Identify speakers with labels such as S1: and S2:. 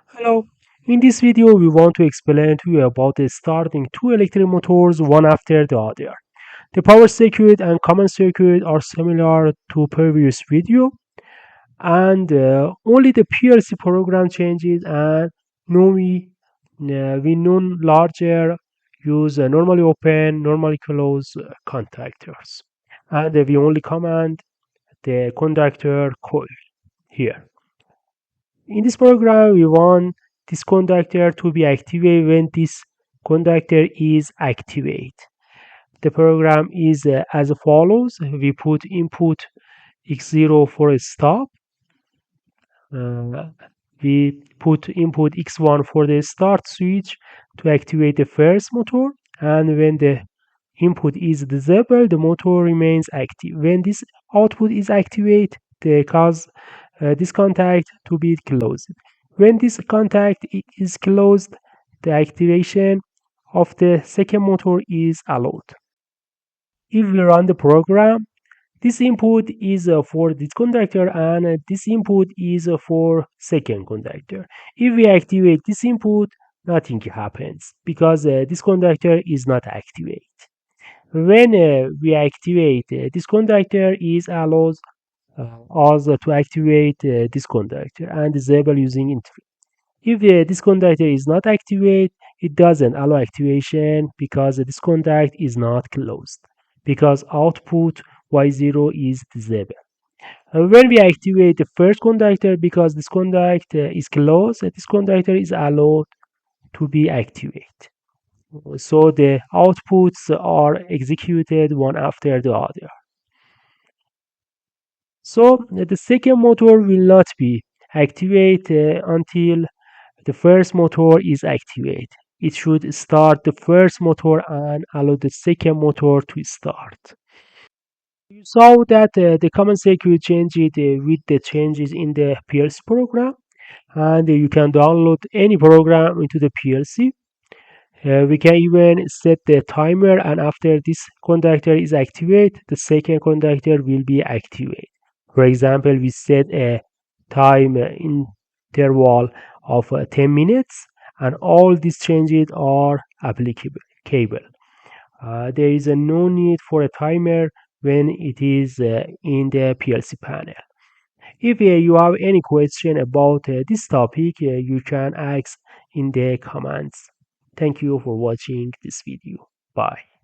S1: Hello, in this video we want to explain to you about the starting two electric motors one after the other. The power circuit and common circuit are similar to previous video and only the PLC program changes and no we no larger use normally open, normally close contactors and we only command the conductor coil here. In this program, we want this conductor to be activated when this conductor is activated. The program is as follows. We put input x0 for a stop. Uh, we put input x1 for the start switch to activate the first motor. And when the input is disabled, the motor remains active. When this output is activated, they cause this contact to be closed. When this contact is closed, the activation of the second motor is allowed. If we run the program, this input is for this conductor and this input is for second conductor. If we activate this input, nothing happens because this conductor is not activated. When we activate this conductor is allows us to activate this conductor and disable using entry. If this conductor is not activated, it doesn't allow activation because this contact is not closed because output Y0 is disabled. When we activate the first conductor because this conductor is closed, this conductor is allowed to be activated. So the outputs are executed one after the other. So the second motor will not be activated until the first motor is activated. It should start the first motor and allow the second motor to start. You saw that the common circuit changed with the changes in the PLC program, and you can download any program into the PLC. We can even set the timer, and after this conductor is activated, the second conductor will be activated. For example, we set a time interval of 10 minutes, and all these changes are applicable. There is no need for a timer when it is in the PLC panel. If you have any question about this topic, you can ask in the comments. Thank you for watching this video. Bye.